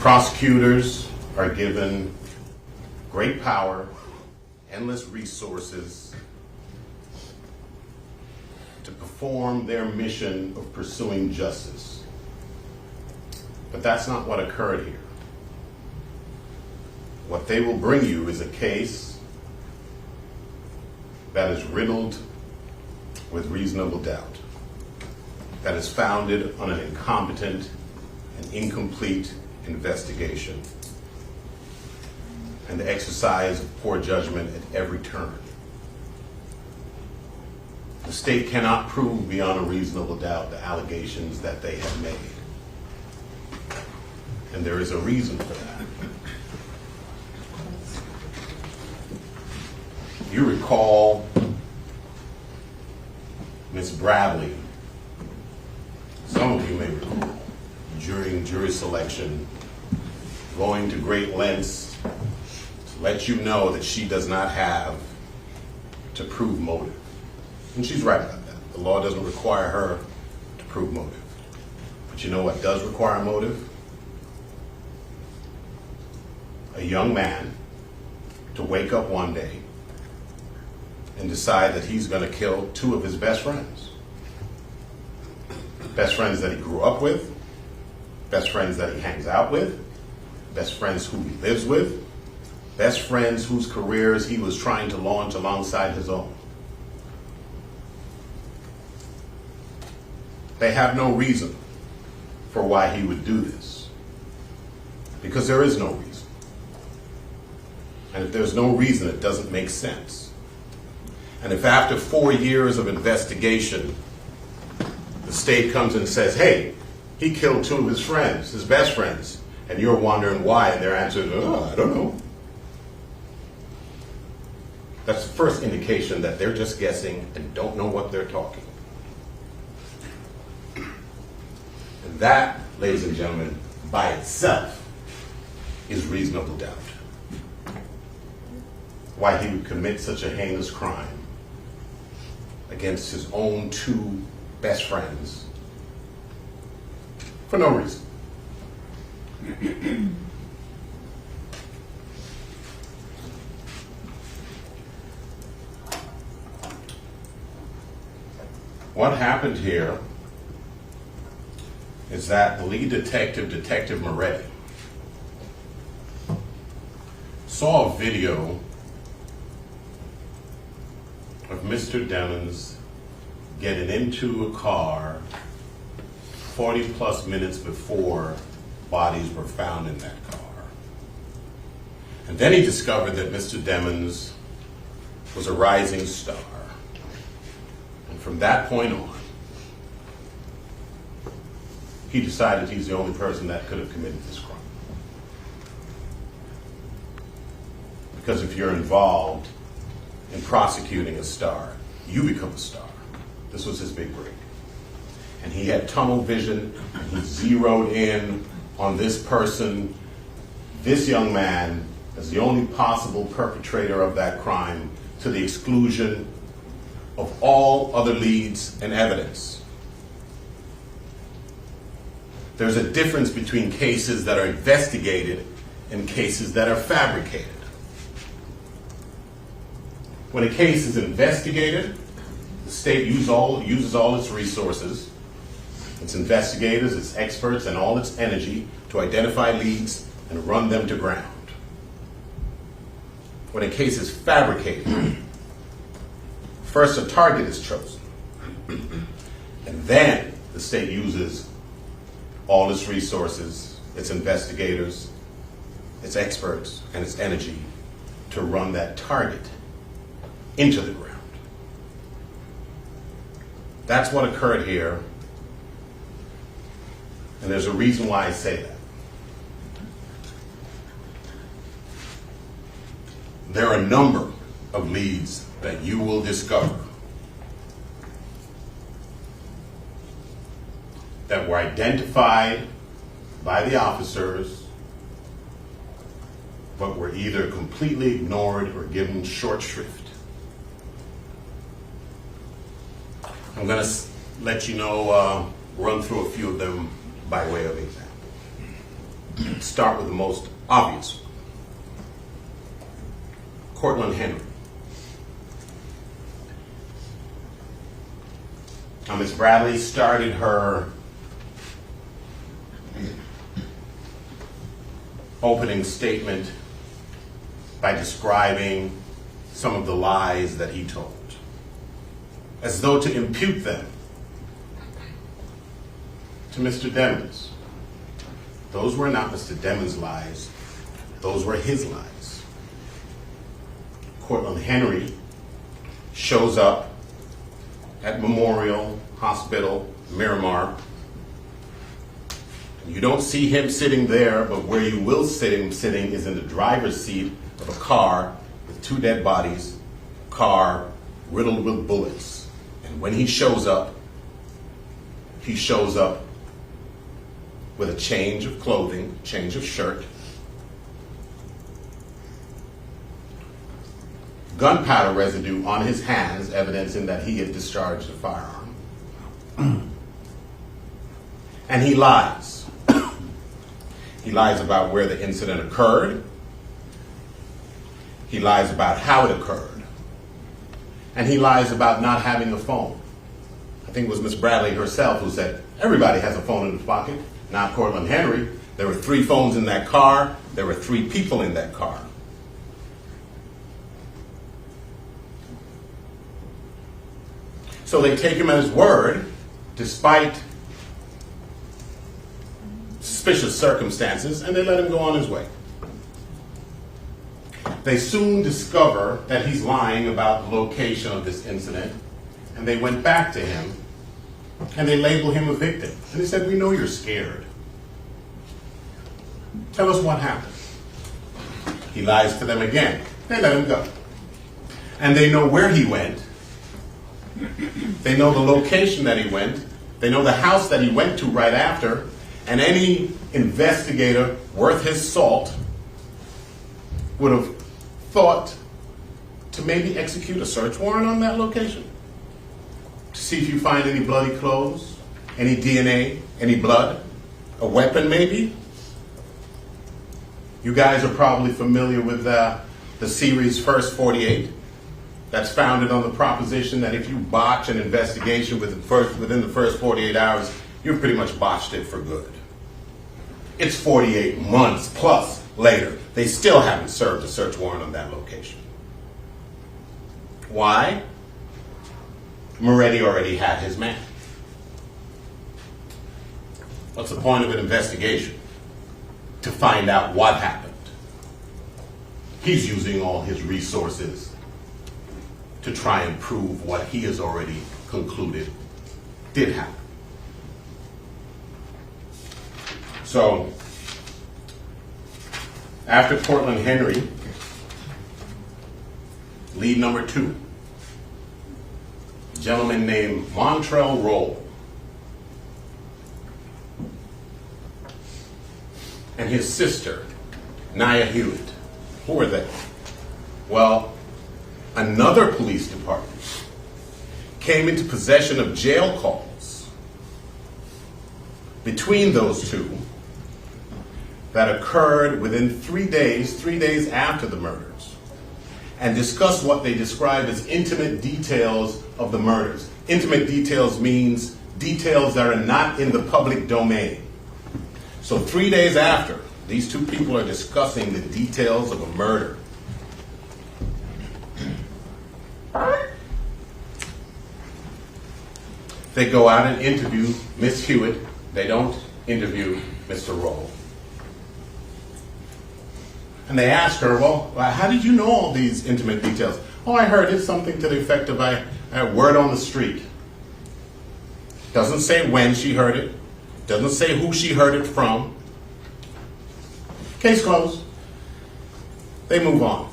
Prosecutors are given great power, endless resources to perform their mission of pursuing justice. But that's not what occurred here. What they will bring you is a case that is riddled with reasonable doubt, that is founded on an incompetent and incomplete investigation, and the exercise of poor judgment at every turn. The state cannot prove beyond a reasonable doubt the allegations that they have made. And there is a reason for that. You recall Ms. Bradley, some of you may recall, during jury selection, going to great lengths to let you know that she does not have to prove motive. And she's right about that. The law doesn't require her to prove motive. But you know what does require motive? A young man to wake up one day and decide that he's going to kill two of his best friends. Best friends that he grew up with, best friends that he hangs out with, best friends who he lives with, best friends whose careers he was trying to launch alongside his own. They have no reason for why he would do this, because there is no reason. And if there's no reason, it doesn't make sense. And if after 4 years of investigation, the state comes and says, hey, he killed two of his friends, his best friends, and you're wondering why, and their answer is, oh, I don't know. That's the first indication that they're just guessing and don't know what they're talking. And that, ladies and gentlemen, by itself is reasonable doubt. Why he would commit such a heinous crime against his own two best friends for no reason. What happened here is that the lead detective, Detective Melly, saw a video of Mr. Demons getting into a car 40 plus minutes before bodies were found in that car. And then he discovered that Mr. Demons was a rising star. And from that point on, he decided he's the only person that could have committed this crime. Because if you're involved in prosecuting a star, you become a star. This was his big break. And he had tunnel vision, and he zeroed in on this person, this young man, as the only possible perpetrator of that crime, to the exclusion of all other leads and evidence. There's a difference between cases that are investigated and cases that are fabricated. When a case is investigated, the state uses all its resources, its investigators, its experts, and all its energy to identify leads and run them to ground. When a case is fabricated, first a target is chosen, and then the state uses all its resources, its investigators, its experts, and its energy to run that target into the ground. That's what occurred here, and there's a reason why I say that. There are a number of leads that you will discover that were identified by the officers but were either completely ignored or given short shrift. I'm going to let you know, run through a few of them by way of example. Start with the most obvious one. Cortland Henry. Now, Ms. Bradley started her opening statement by describing some of the lies that he told, as though to impute them to Mr. Demons. Those were not Mr. Demons' lies, those were his lies. Cortland Henry shows up at Memorial Hospital, Miramar. You don't see him sitting there, but where you will see him sitting is in the driver's seat of a car with 2 dead bodies, car riddled with bullets. And when he shows up with a change of clothing, change of shirt, gunpowder residue on his hands, evidencing that he had discharged a firearm. And he lies. He lies about where the incident occurred. He lies about how it occurred. And he lies about not having a phone. I think it was Miss Bradley herself who said, everybody has a phone in his pocket. Not Cortland Henry. There were 3 phones in that car. There were 3 people in that car. So they take him at his word, despite suspicious circumstances, and they let him go on his way. They soon discover that he's lying about the location of this incident, and they went back to him, and they label him a victim. And they said, we know you're scared. Tell us what happened. He lies to them again. They let him go. And they know where he went. They know the location that he went. They know the house that he went to right after. And any investigator worth his salt would have thought to maybe execute a search warrant on that location to see if you find any bloody clothes, any DNA, any blood, a weapon maybe. You guys are probably familiar with the series First 48. That's founded on the proposition that if you botch an investigation within the first 48 hours, you've pretty much botched it for good. It's 48 months plus later. They still haven't served a search warrant on that location. Why? Moretti already had his man. What's the point of an investigation? To find out what happened. He's using all his resources to try and prove what he has already concluded did happen. So, after Cortland Henry, lead number 2, a gentleman named Montrell Roll, and his sister, Nia Hewitt. Who are they? Well, another police department came into possession of jail calls between those two that occurred within 3 days after the murders, and discussed what they describe as intimate details of the murders. Intimate details means details that are not in the public domain. So 3 days after, these two people are discussing the details of a murder. They go out and interview Miss Hewitt. They don't interview Mr. Roll. And they ask her, well, how did you know all these intimate details? Oh, I heard it, something to the effect of I heard word on the street. Doesn't say when she heard it. Doesn't say who she heard it from. Case closed. They move on.